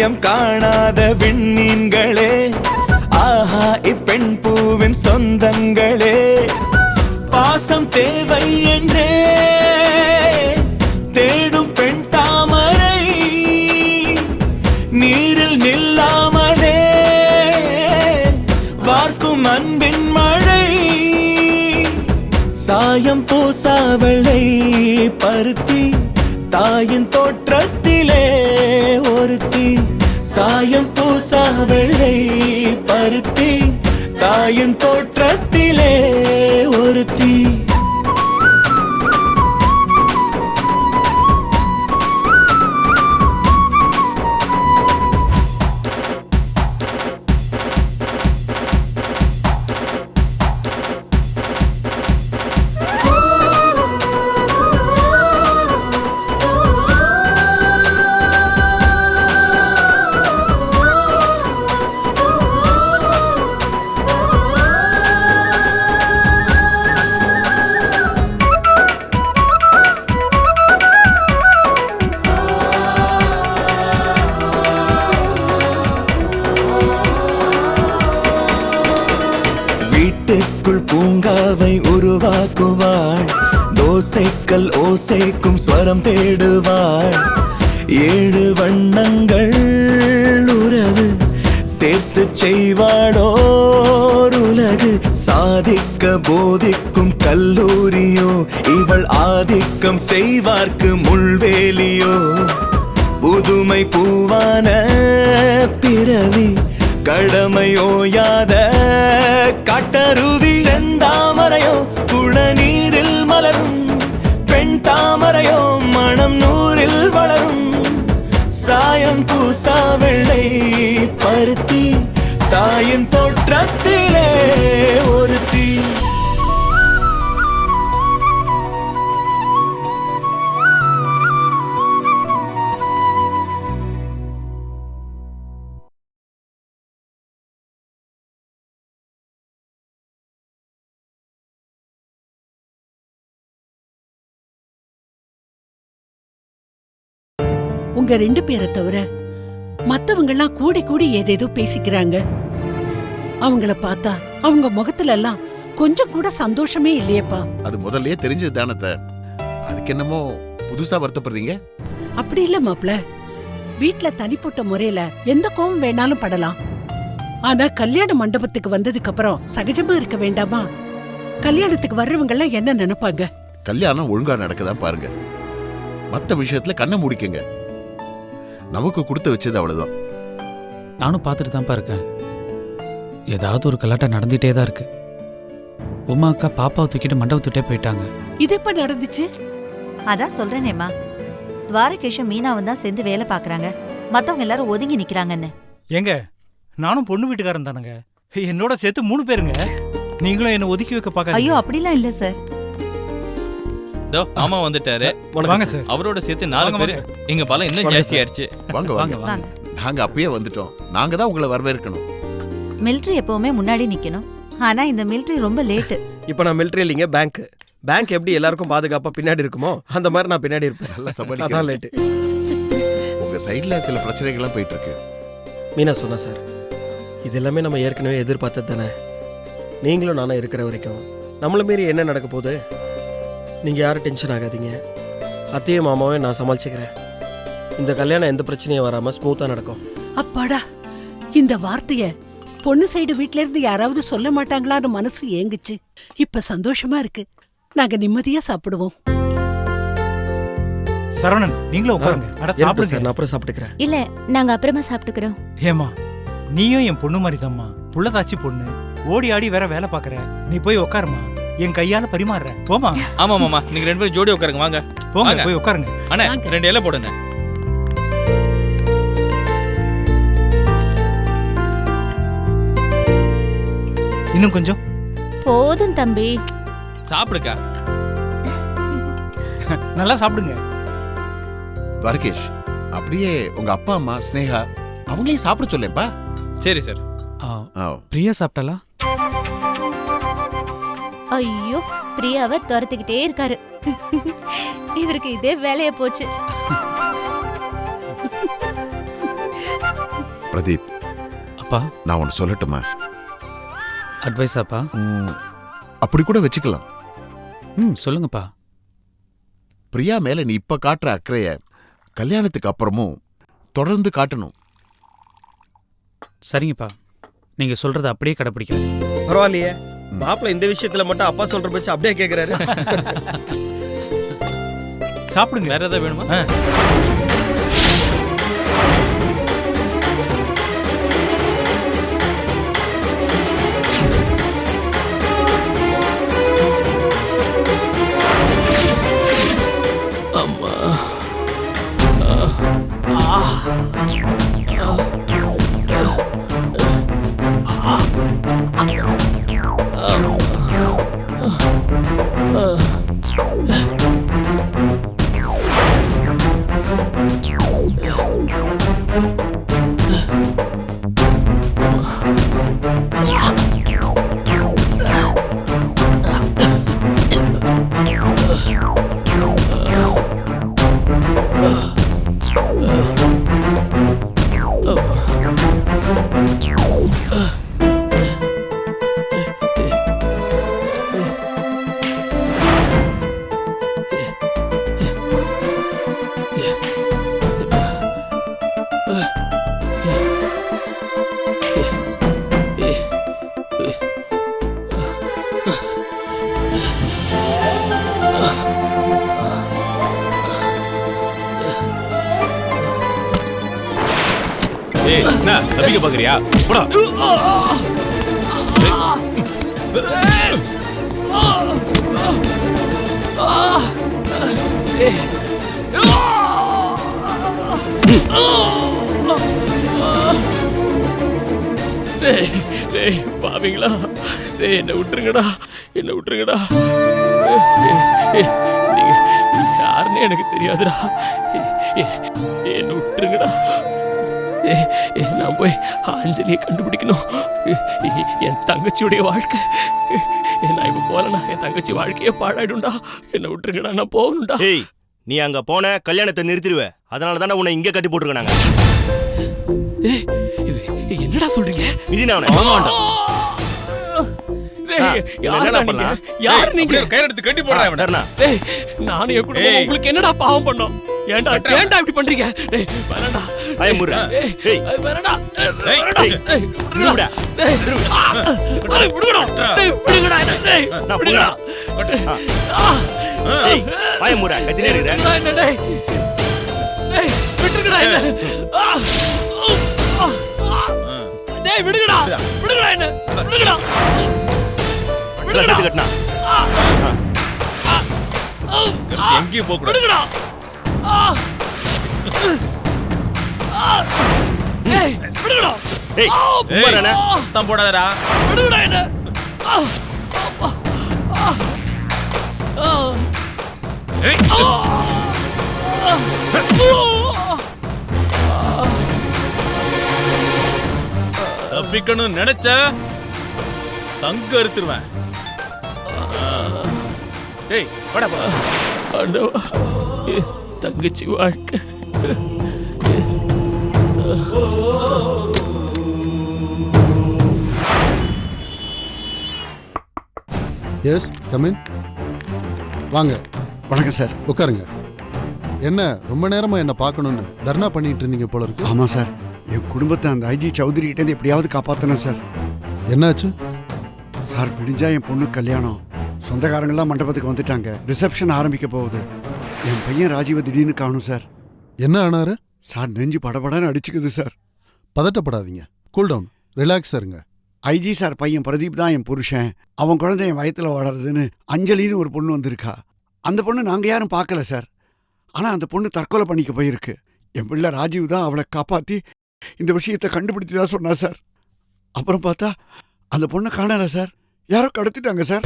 இனம் காணாத விண்மீன்களே, ஆஹா இப்பெண் பூவின் சொந்தங்களே, பாசம் தேவை என்றே தேடும் பெண் தாமரை, நீரில் நில்லாமலே வார்க்கும் அன்பின் மழை, சாயம் பூசாவளை பருத்தி தாயின் தோற்றத்திலே ஒருத்தி, சாயம் பூசாவளை பருத்தி தாயின் தோற்றத்திலே ஒருத்தி. வீட்டுக்குள் பூங்காவை உருவாக்குவாள், தோசைக்கல் ஓசைக்கும் ஸ்வரம் தேடுவாள், 7 வண்ணங்கள் உறவு சேர்த்து செய்வாளோர் உலகு, சாதிக்க போதிக்கும் கல்லூரியோ இவள் ஆதிக்கம் செய்வார்க்கு முள்வேலியோ, புதுமை பூவான பிறவி கடமையோயாத காட்டருவி, செந்தாமரையோ குளநீரில் மலரும் பெண் தாமரையோ மனம் நூறில் வளரும், சாயம் பூசா வெள்ளை பருத்தி தாயின் தோற்றத்திலே ஒருத்தி. உங்க 2 பேரை தவிர மத்தவங்க எல்லாம் கூடி கூடி ஏதேதோ பேசிக்கிறாங்க. அவங்கள பார்த்தா அவங்க முகத்துல எல்லாம் கொஞ்சம் கூட சந்தோஷமே இல்லையேப்பா. அது முதல்லயே தெரிஞ்சது தானே, அதுக்கு என்னமோ புதுசா வருத்தப்படுறீங்க? அப்படி இல்ல மாப்ள, வீட்டுல தனிப்பட்ட முறையில எந்த கோவம் வேணாலும் படலாம். ஆனா கல்யாண மண்டபத்துக்கு வந்ததுக்கு அப்புறம் சகஜமா இருக்க வேண்டாமா? கல்யாணத்துக்கு வர்றவங்க எல்லாம் என்ன நினைப்பாங்க? கல்யாணம் ஒழுங்கா நடக்கதான் பாருங்க, மத்த விஷயத்துல கண்ணை மூடிக்கங்க. நமக்கு கொடுத்து வச்சது அவ்வளவுதான். நானும் பார்த்துட்டு தான்ப்பா இருக்கேன். ஏதாவது ஒரு கலாட்டம் நடந்துட்டே தான் இருக்கு. உமா அக்கா பாப்பாவை தூக்கிட்டு மண்டபத்துட்டே போயிட்டாங்க. இது எப்ப நடந்துச்சு? அதான் சொல்றேனேம்மா, துவாரகேஷும் மீனாவும் தான் சேர்ந்து வேலை பாக்குறாங்க, மத்தவங்க எல்லாரும் ஒதுங்கி நிக்கிறாங்கன்னு. ஏங்க, நானும் பொண்ணு வீட்டுக்காரன் தானுங்க, என்னோட சேர்த்து 3 பேருங்க. நீங்களும் என்ன ஒதுக்கி வைக்க பாக்க? ஐயோ அப்படிலாம் இல்ல சார். மாமா வந்துட்டாரு. வாங்க சார். அவரோட சேர்த்து 4 பேர். எங்க பலம் இன்னும் ஜாஸ்தி ஆயிருச்சு. வாங்க வாங்க வாங்க. நாங்க அப்பயே வந்துட்டோம். நாங்க தான் உங்களை வரவேற்கணும். மிலிட்டரி எப்பவுமே முன்னாடி நிக்கணும், ஆனா இந்த மிலிட்டரி ரொம்ப லேட். இப்போ நான் மிலிட்டரி இல்லைங்க, பேங்க். பேங்க் எப்படி எல்லாருக்கும் பாதுகாப்பா பின்னாடி இருக்குமோ அந்த மாதிரி நான் பின்னாடி இருப்பேன். நல்லா சமாளிக்க. அதான் லேட். உங்க சைடுல சில பிரச்சனைகள்லாம் போயிட்டு இருக்கு. மீனா சொன்னா சார், இது எல்லாமே நம்ம ஏற்கனவே எதிர்பார்த்தது தானே. நீங்களும் நானும் இருக்கிற வரைக்கும் நம்மள மீறி என்ன நடக்க போகுது? நீங்கள் யாரும் டென்ஷன் ஆகாதீங்க. அத்தையும் மாமாவையும் நான் சமாளிச்சுக்கிறேன். இந்த கல்யாணம் எந்த பிரச்சனையும் வராமல் ஸ்மூத்தாக நடக்கும். அப்பாடா, இந்த வார்த்தைய பொண்ணு சைடு வீட்ல இருந்து யாராவது சொல்ல மாட்டாங்களான்னு மனசு ஏங்குச்சு. இப்ப சந்தோஷமா இருக்கு. நாங்க நிம்மதியா சாப்பிடுவோம். சரவணன், நீங்களும் உட்காருங்க. சாப்பிடுங்க சார், நான் அப்புறம் சாப்பிட்டுக்கிறேன். இல்ல, நாங்க அப்புறமா சாப்பிட்டுக்கிறோம். ஏமா, நீயும் என் பொண்ணு மாதிரி தான்மா, புள்ளதாச்சி பொண்ணு, ஓடி ஆடி வேற வேலை பாக்குற. நீ போய் உட்காருமா, என் கையால பரிமாறுற. போமா. ஆமா மாமா, நீங்க 2 பேரும் ஜோடி உட்காருங்க. வாங்க போங்க, போய் உட்காருங்க. அண்ணா 2 இலை போடுங்க. இன்னும் கொஞ்சம் போதும் தம்பி. சாப்பிடுக்கா. நல்லா சாப்பிடுங்க. துவாரகேஷ், அப்படியே உங்க அப்பா அம்மா ஸ்னேகா அவங்களையும் சாப்பிட சொல்லேப்பா. சரி சார். பிரியா சாப்பிட்டாளா? ஐயோ, பிரியாவை துரத்துக்கிட்டே இருக்காரு. இவருக்கு இதே வேலையா போச்சு. பிரதீப், அப்பா நான் ஒன்று சொல்லட்டுமா? அட்வைஸாப்பா? அப்படி கூட வச்சுக்கலாம். சொல்லுங்கப்பா. பிரியா மேல நீ இப்ப காட்டுற அக்கறைய கல்யாணத்துக்கு அப்புறமும் தொடர்ந்து காட்டணும். சரிங்கப்பா, நீங்க சொல்றத அப்படியே கடைப்பிடிக்கிறேன். பரவாயில்லையே, மாப்பிள்ள இந்த விஷயத்துல மட்டும் அப்பா சொல்ற பட்சம் அப்படியே கேட்கிறாரு. சாப்பிடுங்க. வேற ஏதாவது வேணுமா? என்ன தப்பிக்க பாக்குறியா? போடா. பாவீங்களா? என்ன விட்டுருங்கடா, என்ன விட்டுருங்கடா. நீங்க யாருன்னு எனக்கு தெரியாதுடா. என்ன விட்டுருங்கடா. நான் போய் அஞ்சலியை கண்டுபிடிக்கணும். என் தங்கச்சியுடைய வாழ்க்கை நான் இப்ப போலனா என் தங்கச்சி வாழ்க்கையே பாழாயிடும்டா. என்ன விட்டுருங்கடா, நான் போகணும்டா. ஏய், நீ அங்க போன கல்யாணத்தை நிறுத்திடுவ. அதனால தானே உன்னை இங்க கட்டி போட்டுருக்காங்க. என்னடா சொல்றீங்க? இது நான் யார் நீங்க? கயிறு எடுத்து கட்டி போடுறேன். நானும் என் குடும்பம் உங்களுக்கு என்னடா பாவம் பண்ணோம்? ஏன்டா இப்படி பண்றீங்க? வேணாடா. ஐயமுறா. ஏய், வேணாடா. விடுடா. விடுங்கடா. விடுங்கடா. நான் புள்ளா. ஏய், ஐயமுறா, கத்தினே இருக்கற. டேய், விட்டுங்கடா என்ன. டேய், விடுங்கடா. விடுங்கடா என்ன. விடுங்கடா. விடுடா, சேர்த்து கட்டனா. எங்கேயும் போக கூடாது. விடுங்கடா. ஏய், விடுங்கடா. ஏய், சும்மாடா. தம் போடாதடா. விடுங்கடா என்ன. ஏய். தப்பிக்கணும் நினைச்ச சங்க அறுத்துருவேன். ஏய், வாடா போ. ஆண்டவா, தங்கச்சி வாழ்க்கை. Yes come in. வாங்க. வணக்கம் சார். உட்காருங்க. என்ன ரொம்ப நேரமா என்ன பார்க்கணும்னு தர்ணா பண்ணிட்டு இருந்தீங்க போல இருக்கு. ஆமாம் சார், என் குடும்பத்தை அந்த ஐஜி சௌத்ரி கிட்டேருந்து எப்படியாவது காப்பாற்றணும் சார். என்னாச்சு சார்? விடிஞ்சா என் பொண்ணு கல்யாணம். சொந்தக்காரங்களாம் மண்டபத்துக்கு வந்துட்டாங்க. ரிசப்ஷன் ஆரம்பிக்க போகுது. என் பையன் ராஜீவ திடீர்னு காணும் சார். என்ன ஆனாரு? சார், நெஞ்சு படபடன்னு அடிச்சுக்குது சார். பதட்டப்படாதீங்க, கூல் டவுன், ரிலாக்ஸ் இருங்க. ஐஜி சார் பையன் பிரதீப் தான் என் புருஷன். அவன் குழந்தை என் வயத்தில் வளருதுன்னு அஞ்சலின்னு ஒரு பொண்ணு வந்திருக்கா. அந்த பொண்ணு நாங்கள் யாரும் பார்க்கல சார். ஆனால் அந்த பொண்ணு தற்கொலை பண்ணிக்க போயிருக்கு. என் பிள்ளை ராஜீவ் தான் அவளை காப்பாற்றி இந்த விஷயத்தை கண்டுபிடிச்சி தான் சொன்னா சார். அப்புறம் பார்த்தா அந்த பொண்ணை காணல சார். யாரோ கடத்திட்டாங்க சார்.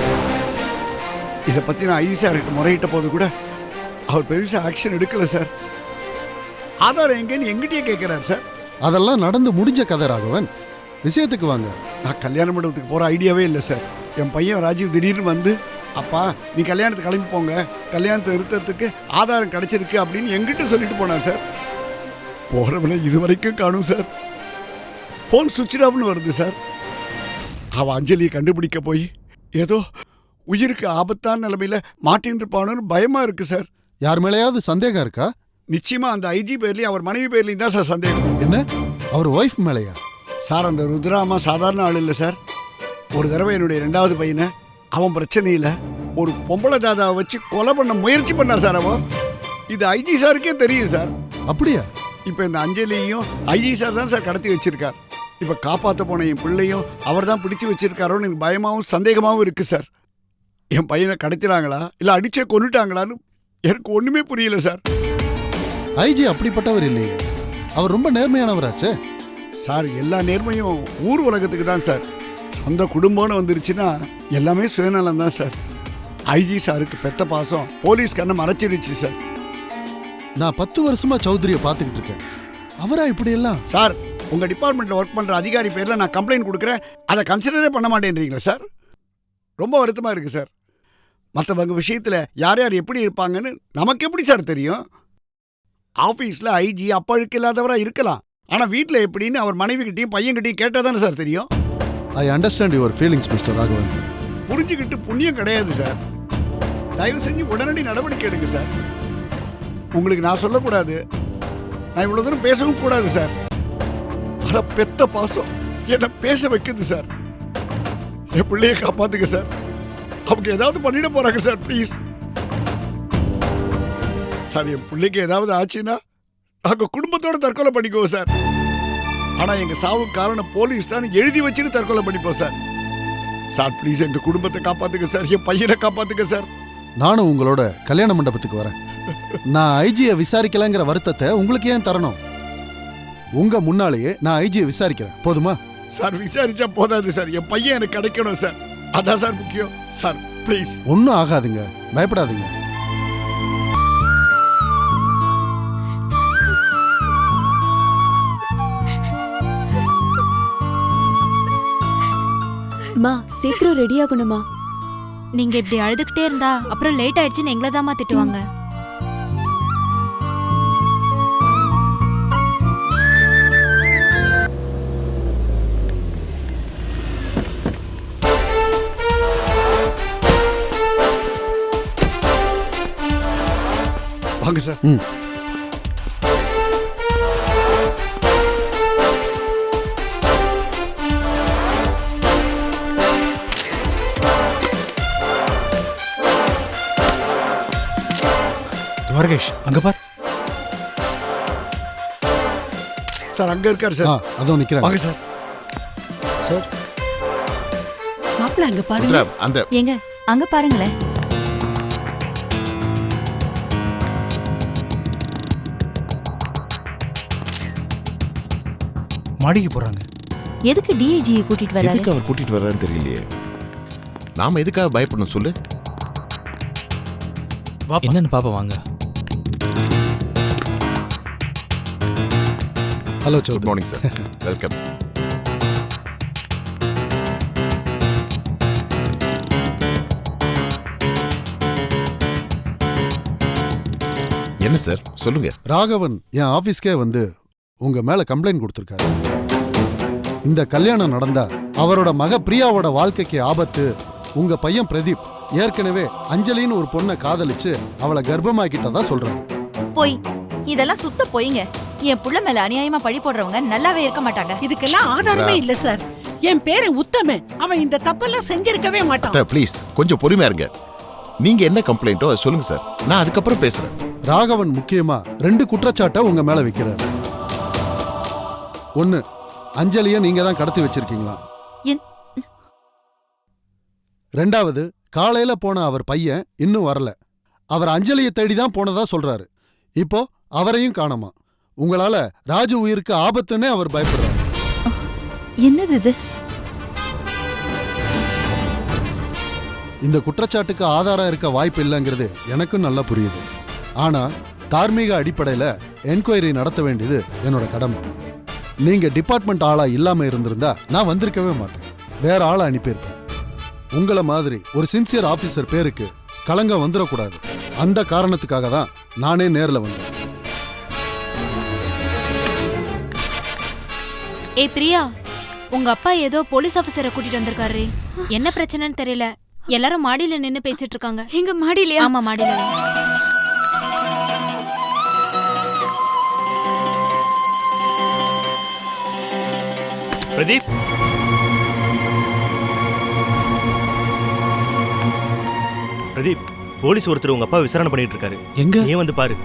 இதை பற்றி நான் ஐஜி சாருக்கு முறையிட்ட போது கூட அவர் பெருசாக ஆக்ஷன் எடுக்கல சார். ஆதாரம் எங்கேன்னு எங்கிட்டயே கேட்குறாரு சார். அதெல்லாம் நடந்து முடிஞ்ச கதை ராகவன். விஷயத்துக்கு வாங்க. நான் கல்யாண மண்டபத்துக்கு போகிற ஐடியாவே இல்லை சார். என் பையன் ராஜீவ் திடீர்னு வந்து, அப்பா நீ கல்யாணத்துக்கு கிளம்பி போங்க, கல்யாணத்தை நிறுத்தத்துக்கு ஆதாரம் கிடைச்சிருக்கு அப்படின்னு எங்கிட்ட சொல்லிட்டு போனான் சார். போகிறவனை இது வரைக்கும் காணும் சார். ஃபோன் சுவிட்ச் ஆஃப்னு வருது சார். அவன் அஞ்சலியை கண்டுபிடிக்க போய் ஏதோ உயிருக்கு ஆபத்தான நிலைமையில மாட்டின்னு இருப்பானு பயமா இருக்கு சார். யார் மேலேயாவது சந்தேகம் இருக்கா? நிச்சயமா அந்த ஐஜி பேர்லயும் அவர் மனைவி பேர்லயும் தான் சார் சந்தேகம். என்ன, அவர் ஒய்ஃப் மேலையா? சார் அந்த ருத்ராமா சாதாரண ஆள் இல்லை சார். ஒரு தடவை என்னுடைய 2வது பையனை அவன் பிரச்சனையில் ஒரு பொம்பளை தாதாவை வச்சு கொலை பண்ண முயற்சி பண்ணார் சார். அவன் இது ஐஜி சாருக்கே தெரியும் சார். அப்படியா? இப்போ இந்த அஞ்சலியையும் ஐஜி சார் தான் சார் கடத்தி வச்சிருக்கார். இப்போ காப்பாற்ற போன என் பிள்ளையும் அவர் தான் பிடிச்சி வச்சிருக்காரோன்னு எனக்கு பயமாகவும் சந்தேகமாகவும் இருக்கு சார். என் பையனை கடத்தினாங்களா இல்லை அடிச்சே கொண்டுட்டாங்களான்னு எனக்கு ஒன்றுமே புரியல சார். ஐஜி அப்படிப்பட்டவர் இல்லையே, அவர் ரொம்ப நேர்மையானவராச்சே. சார் எல்லா நேர்மையும் ஊர் உலகத்துக்கு தான் சார். சொந்த குடும்பம்னு வந்துருச்சுன்னா எல்லாமே சுயநலம் தான் சார். ஐஜி சாருக்கு பெத்த பாசம் போலீஸ் கண்ணை மறைச்சிடுச்சு சார். நான் 10 வருஷமா சௌத்ரியை பார்த்துக்கிட்டு இருக்கேன். அவரா இப்படி எல்லாம்? சார் உங்கள் டிபார்ட்மெண்ட்டில் ஒர்க் பண்ணுற அதிகாரி பேரில் நான் கம்ப்ளைண்ட் கொடுக்குறேன், அதை கன்சிடரே பண்ண மாட்டேன்றீங்களா சார்? ரொம்ப வருத்தமாக இருக்குது சார். மற்றவங்க விஷயத்தில் யார் யார் எப்படி இருப்பாங்கன்னு நமக்கு எப்படி சார் தெரியும்? ஆஃபீஸில் ஐஜி அப்பழுக்கு இல்லாதவராக இருக்கலாம், ஆனால் வீட்டில் எப்படின்னு அவர் மனைவிக்கிட்டையும் பையன்கிட்டையும் கேட்டால் தானே சார் தெரியும். I understand your feelings mister Raghavan. புரிஞ்சுக்கிட்டு புண்ணியம் கிடையாது சார். தயவு செஞ்சு உடனடி நடவடிக்கை எடுங்க சார். உங்களுக்கு நான் சொல்லக்கூடாது, நான் இவ்வளோ தூரம் பேசவும் கூடாது சார். ஆனால் பெத்த பாசம் என்னை பேச வைக்குது சார். என் பிள்ளையை காப்பாத்துங்க சார். அவங்க ஏதாவது பண்ணிட போறாங்க சார், ப்ளீஸ் சார். என் பிள்ளைக்கு ஏதாவது ஆச்சுன்னா நாங்கள் குடும்பத்தோட தற்கொலை பண்ணிக்குவோம் சார். ஆனால் எங்கள் சாவுக்கு காரணம் போலீஸ் தான் எழுதி வச்சுன்னு தற்கொலை பண்ணிப்போம் சார். சார் ப்ளீஸ் எங்கள் குடும்பத்தை காப்பாத்துங்க சார், என் பையனை காப்பாத்துங்க சார். நானும் உங்களோட கல்யாண மண்டபத்துக்கு வரேன். நான் ஐஜியை விசாரிக்கலங்கிற வருத்தத்தை உங்களுக்கு ஏன் தரணும்? உங்க முன்னாலேயே நான் ஐஜியை விசாரிக்கிறேன், போதுமா? சார் விசாரிச்சா போதாது சார், என் பையன் எனக்கு கிடைக்கணும் சார். அதான் சார் முக்கியம் சார், ப்ளீஸ். ஒன்றும் ஆகாதுங்க, பயப்படாதீங்க. மா சீக்கிரம் ரெடி ஆகணுமா? நீங்க இப்படி அழுதுகிட்டே இருந்தா அப்புறம் லேட் ஆயிடுச்சுன்னு எங்களை தாமா திட்டுவாங்க. வாங்க சார். துவாரகேஷ் அங்க பார். சார் அங்க இருக்காரு சார். அதோ நிக்கிறேன். வாங்க சார். சார் மாப்பிள்ள அங்க பாருங்க. அந்த ஏங்க அங்க பாருங்களேன். மாடிக்கு போறாங்க. எதுக்கு டிஐஜியை கூட்டிட்டு வராரு? எதுக்கு அவர் கூட்டிட்டு வர்றாருன்னு தெரியலையே. நாம எதுக்காக பயப்படணும் சொல்லு? என்னன்னு பாப்பா வாங்க. Hello, good morning sir. Welcome. என்ன சார் சொல்லுங்க. ராகவன் என் ஆபீஸ்க்கே வந்து உங்க மேல கம்ப்ளைண்ட் கொடுத்திருக்காரு. இந்த கல்யாணம் நடந்தா அவரோட மக பிரியாவோட வாழ்க்கைக்கு ஆபத்து. உங்க பையன் பிரதீப் ஏற்கனவே அஞ்சலின்னு ஒரு பொண்ணை காதலிச்சு அவளை கர்ப்பமாக்கிட்டதா சொல்றாரு. போய் இதெல்லாம் சுத்த போயிங்க. என் புள்ள மேல அநியாயமா பழி போடுறவங்க நல்லாவே இருக்க மாட்டாங்க. இதுக்கெல்லாம் ஆதாரமே இல்ல சார். என் பேரை உத்தம, அவன் இந்த தப்பெல்லாம் செஞ்சிருக்கவே மாட்டான். ப்ளீஸ் கொஞ்சம் பொறுமையா இருங்க. நீங்க என்ன கம்ப்ளைண்டோ அதை சொல்லுங்க சார், நான் அதுக்கப்புறம் பேசுறேன். ராகவன் முக்கியமா 2 குற்றச்சாட்டை உங்க மேல வைக்கிறாரு. 1, அஞ்சலிய நீங்க தான் கடத்தி வச்சிருக்கீங்களா? 2வது, காலையில போன அவர் பையன் இன்னும் வரல. அவர் அஞ்சலியை தேடி தான் போனதா சொல்றாரு. இப்போ அவரையும் காணோமா. உங்களால ராஜு உயிருக்கு ஆபத்துன்னே அவர் பயப்படுறாரு. என்னது இது? இந்த குற்றச்சாட்டுக்கு ஆதாரம் இருக்க வாய்ப்பு இல்லைங்கிறது எனக்கும் நல்லா புரியுது. ஆனா தார்மீக அடிப்படையில என்கொயரி நடத்த வேண்டியது என்னோட கடமை. நீங்க டிபார்ட்மெண்ட் ஆளா இல்லாம இருந்திருந்தா நான் வந்திருக்கவே மாட்டேன், வேற ஆளை அனுப்பியிருப்பேன். உங்களை மாதிரி ஒரு சின்சியர் ஆபீசர் பேருக்கு களங்கம் வந்துடக்கூடாது. அந்த காரணத்துக்காக தான் நானே நேர்ல வந்தேன். ஏ பிரியா, உங்க அப்பா ஏதோ போலீஸ் ஆபீசரை கூட்டிட்டு வந்திருக்காரு. என்ன பிரச்சனைன்னு தெரியல. எல்லாரும் மாடியில நின்னு பேசிட்டு இருக்காங்க. எங்க மாடியிலயா? ஆமா, மாடியில. பிரதீப், பிரதீப், போலீஸ் ஒருத்தர் உங்க அப்பா விசாரணை பண்ணிட்டு இருக்காரு. எங்க? நீ வந்து பாரு.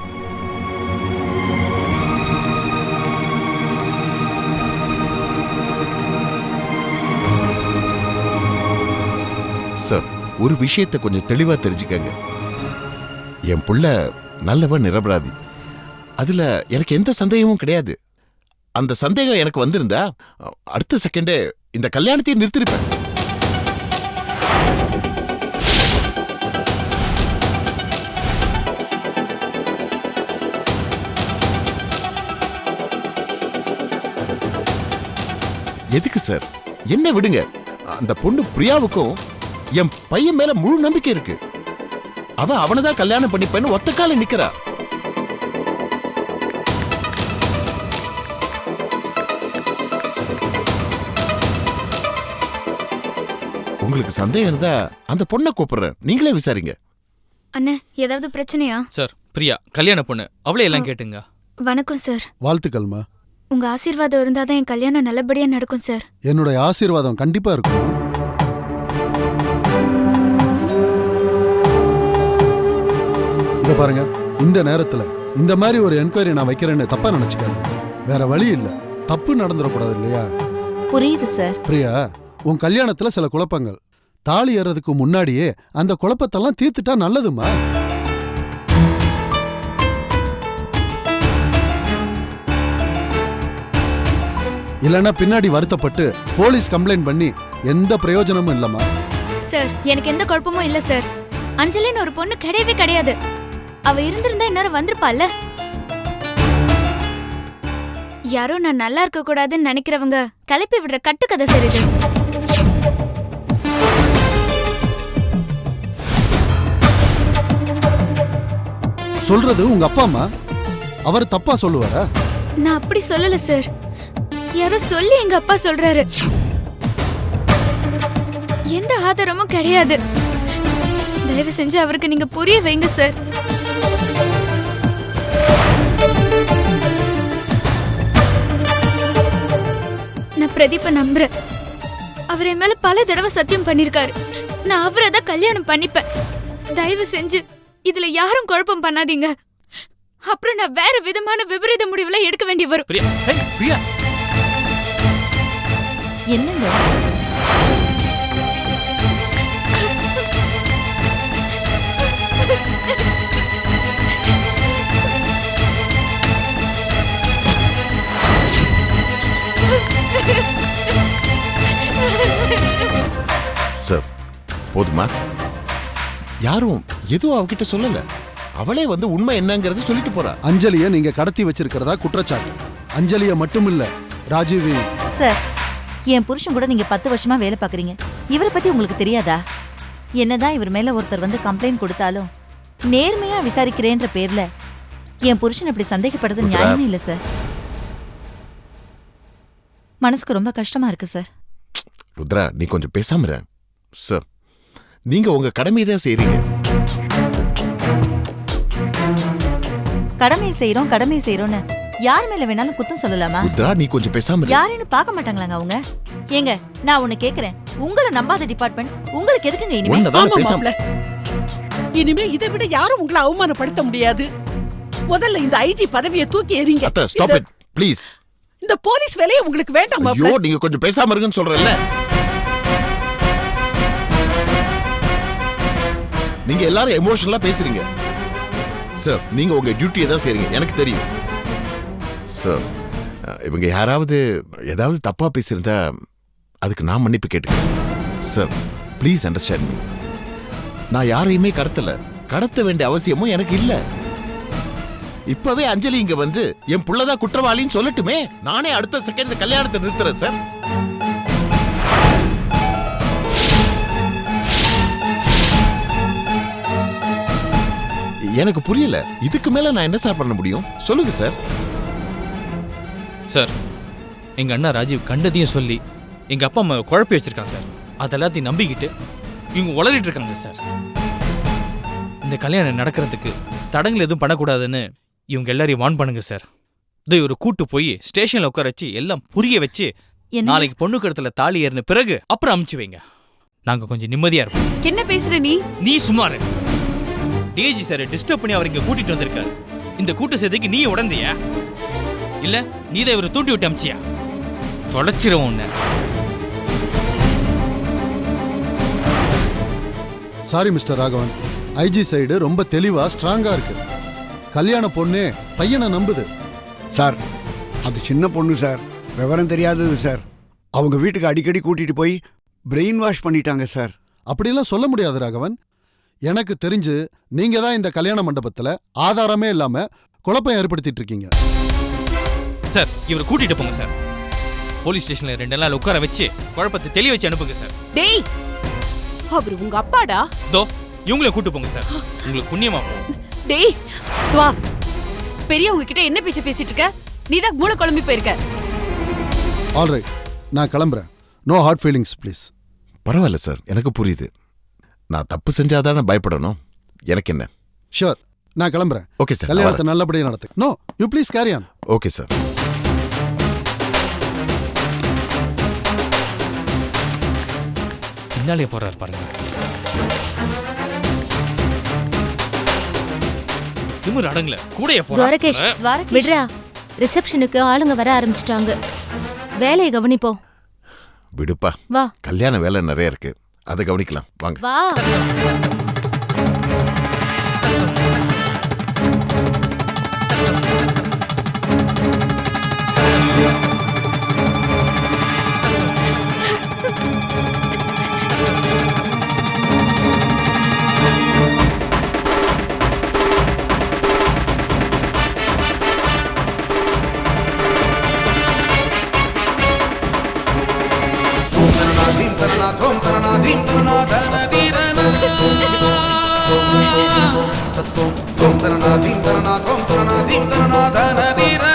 சார், ஒரு விஷயத்தை கொஞ்சம் தெளிவா தெரிஞ்சுக்கங்க. என் புள்ள நல்லவன், நிரபராதி. அதுல எனக்கு எந்த சந்தேகமும் கிடையாது. அந்த சந்தேகம் எனக்கு வந்திருந்தா அடுத்த செகண்டே இந்த கல்யாணத்தையும் நிறுத்திருப்பேன். எதுக்கு சார்? என்ன விடுங்க. அந்த பொண்ணு பிரியாவுக்கும் என் பையன் மேல முழு நம்பிக்கை இருக்கு. அவனதான் கல்யாணம் பண்ணிப்பேன்னு ஒத்த கால நிக்கிறா. உங்களுக்கு சந்தேகம் இருந்தா அந்த பொண்ணை கூப்பிடுறேன், நீங்களே விசாரிங்க. அண்ணே, ஏதாவது பிரச்சனையா? சார், பிரியா கல்யாண பொண்ணு, அவளே எல்லாம் கேட்டுங்க. வணக்கம் சார். வாழ்த்துக்கள்மா. உங்க ஆசீர்வாதம் இருந்தாதான் என் கல்யாணம் நல்லபடியா நடக்கும் சார். என்னுடைய ஆசீர்வாதம் கண்டிப்பா இருக்கும். இத பாருங்க, இந்த நேரத்துல இந்த மாதிரி ஒரு என்கொயரி நான் வைக்கிறேன்னு தப்பா நினைச்சுக்காதீங்க. வேற வழி இல்ல, தப்பு நடந்துடக்கூடாது இல்லையா? புரியுது சார். பிரியா, உன் கல்யாணத்துல சில குழப்பங்கள். தாலி ஏறதுக்கு முன்னாடியே அந்த குழப்பத்தெல்லாம் தீர்த்துட்டா நல்லதுமா. இல்லைன்னா பின்னாடி வருத்தப்பட்டு போலீஸ் கம்ப்ளைண்ட் பண்ணி எந்த பிரயோஜனமும் இல்லம்மா. சார், எனக்கு எந்த குழப்பமும் இல்ல சார். அஞ்சலின்னு ஒரு பொண்ணு கிடையவே கிடையாது. அவ இருந்திருந்தா இன்னொரு வந்திருப்பால. யாரோ நான் நல்லா இருக்க கூடாதுன்னு நினைக்கிறவங்க கிளப்பி விடுற கட்டுக்கதை சார் இது. சொல்றது உங்க அப்பா அம்மா. அவர் தப்பா சொல்லுவாரா? நான் அப்படி சொல்லல சார். யாரோ சொல்லி எங்க அப்பா சொல்றாரு. எந்த ஆதாரமும் கிடையாது. தயவு செஞ்சு அவருக்கு நீங்க புரிய வைங்க சார். நான் பிரதீப்பை நம்புறேன். அவர் என் மேல பல தடவை சத்தியம் பண்ணிருக்காரு. நான் அவரை தான் கல்யாணம் பண்ணிப்பேன். தயவு செஞ்சு இதுல யாரும் குழப்பம் பண்ணாதீங்க. அப்புறம் நான் வேற விதமான விபரீத முடிவுல எடுக்க வேண்டி வரும். பிரியா, என்னங்க? சார், போதுமா? யாரும் எதுவும் அவகிட்ட சொல்லல. அவளே வந்து உண்மை என்னங்கறது சொல்லிட்டு போறா. அஞ்சலிய நீங்க கடத்தி வச்சிருக்கிறதா குற்றச்சாட்டு. அஞ்சலிய மட்டும் இல்ல, ராஜீவி. சார், என் புருஷன் கூட நீங்க 10 வருஷமா வேலை பாக்குறீங்க. இவரை பத்தி உங்களுக்கு தெரியாதா? என்னதான் இவர் மேல ஒருத்தர் வந்து கம்ப்ளைண்ட் கொடுத்தாலும் நேர்மையா விசாரிக்கிறேன்ற பேர்ல என் புருஷன் இப்படி சந்தேகப்படுறது நியாயமே இல்ல சார். மனசுக்கு ரொம்ப கஷ்டமா இருக்கு சார். ருத்ரா, நீ கொஞ்சம் பேசாம இரு. சார், நீங்க உங்க கடமையை தான் செய்றீங்க. கடமையை செய்யறோம்னு யார் மேல வேணாலும் குத்தம் சொல்லலாமா? ருத்ரா, நீ கொஞ்சம் பேசாம இரு. யாருன்னு பார்க்க மாட்டாங்களாங்க அவங்க? ஏங்க, நான் ஒண்ணு கேக்குறேன். உங்களை நம்பாத டிபார்ட்மெண்ட் உங்களுக்கு எதுக்குங்க இனிமே? ஒன்னதான் பேசாம. இனிமே இதை விட யாரும் உங்களை அவமானப்படுத்த முடியாது. முதல்ல இந்த ஐஜி பதவியை தூக்கி எறிங்க. அத்த, ஸ்டாப் இட் ப்ளீஸ். இந்த போலீஸ் வேலையை உங்களுக்கு வேண்டாம் மாப்ள. ஐயோ, நீங்க கொஞ்சம் பேசாம இருங்கன்னு சொல்றேன்ல. நீங்க எல்லாரும் எமோஷனலா பேசுறீங்க. சார், நீங்க உங்க டியூட்டியை தான் செய்றீங்க, எனக்கு தெரியும். சார், இவங்க யாராவது ஏதாவது தப்பா பேசியிருந்தா அதுக்கு நான் மன்னிப்பு கேட்டுக்கிறேன். Sir, please understand me. நான் யாரையுமே கடத்த வேண்டிய அவசியமும் எனக்கு இல்ல. இப்பவே அஞ்சலி இங்க வந்து என் புள்ளதான் குற்றவாளின்னு சொல்லட்டுமே, நானே அடுத்த செகண்ட் இந்த கல்யாணத்தை நிறுத்துறேன் சார். எனக்கு புரியல. இதுக்கு மேல நான் என்ன சார் பண்ண முடியும்? சொல்லுங்க சார். சார், எங்க அண்ணா ராஜீவ் கண்டதையும் சொல்லி எங்க அப்பா அம்மா குழப்பி வச்சிருக்காங்க சார். அதெல்லாத்தையும் நம்பிக்கிட்டு இவங்க உளறிட்டு இருக்காங்க சார். இந்த கல்யாணம் நடக்கிறதுக்கு தடங்கள் எதுவும் பண்ணக்கூடாதுன்னு இவங்க எல்லாரையும் வார்ன் பண்ணுங்க சார். இதை ஒரு கூட்டு போய் ஸ்டேஷன்ல உட்கார வச்சு எல்லாம் புரிய வச்சு நாளைக்கு பொண்ணு கழுத்துல தாலி ஏறின பிறகு அப்புறம் அமுச்சு வைங்க. நாங்க கொஞ்சம் நிம்மதியா இருப்போம். என்ன பேசுற நீ சுமார் டிஜி சார் டிஸ்டர்ப் பண்ணி அவர் இங்க கூட்டிட்டு வந்திருக்காரு. இந்த கூட்டு சேர்த்துக்கு நீ உடந்தியா இல்ல நீதான் இவரை தூண்டி விட்டு அமிச்சியா? தொலைச்சிருவோம் உன்னை. Sorry mister Raghavan, IG side ரொம்ப தெளிவா ஸ்ட்ராங்கா இருக்கு. கல்யாண பொண்ணு பையனை நம்புது. சார் அது சின்ன பொண்ணு சார், விவரம் தெரியாதது சார். அவங்க வீட்டுக்கு அடிக்கடி கூட்டிட்டு போய் பிரெயின் வாஷ் பண்ணிட்டாங்க சார். அப்படிலாம் சொல்ல முடியாது ராகவன். எனக்கு தெரிஞ்சு நீங்க தான் இந்த கல்யாண மண்டபத்துல ஆதாரமே இல்லாம குழப்பம் ஏற்படுத்திட்டு இருக்கீங்க. சார் இவரை கூட்டிட்டு போங்க சார். போலீஸ் ஸ்டேஷன்ல 2 நாள் உட்கார வச்சு குழப்பத்தை தெளிய வச்சு அனுப்புங்க சார். டேய், அவரு உங்க அப்பாடா. தோ இவங்கள கூட்டு போங்க சார், உங்களுக்கு புண்ணியமா போகும். டேய் துவா, பெரியவங்க கிட்ட என்ன பேச்சு பேசிட்டு இருக்க? நீதான் மூளை குழம்பி போயிருக்க. ஆல்ரைட், நான் கிளம்புறேன். No hard feelings please. பரவாயில்ல சார், எனக்கு புரியுது. நான் தப்பு செஞ்சாதானே பயப்படணும், எனக்கு என்ன. ஷூர், நான் கிளம்புறேன். ஓகே சார், கல்யாணத்தை நல்லபடியாக நடத்து. No you please carry on. Okay sir. பின்னாலே போறாரு பாருங்க. திமிர் அடங்கல கூடயே துவாரகேஷ், விடுறா. ரிசப்ஷனுக்கு ஆளுங்க வர ஆரம்பிச்சிட்டாங்க. வேலையை கவனிப்போம். விடுப்பா, வா. கல்யாண வேலை நிறைய இருக்கு, அதை கவனிக்கலாம். வாங்க. வா. தீம் தரணா தீம் தரணா தோம் தரணா தீம் தரணா தன வீர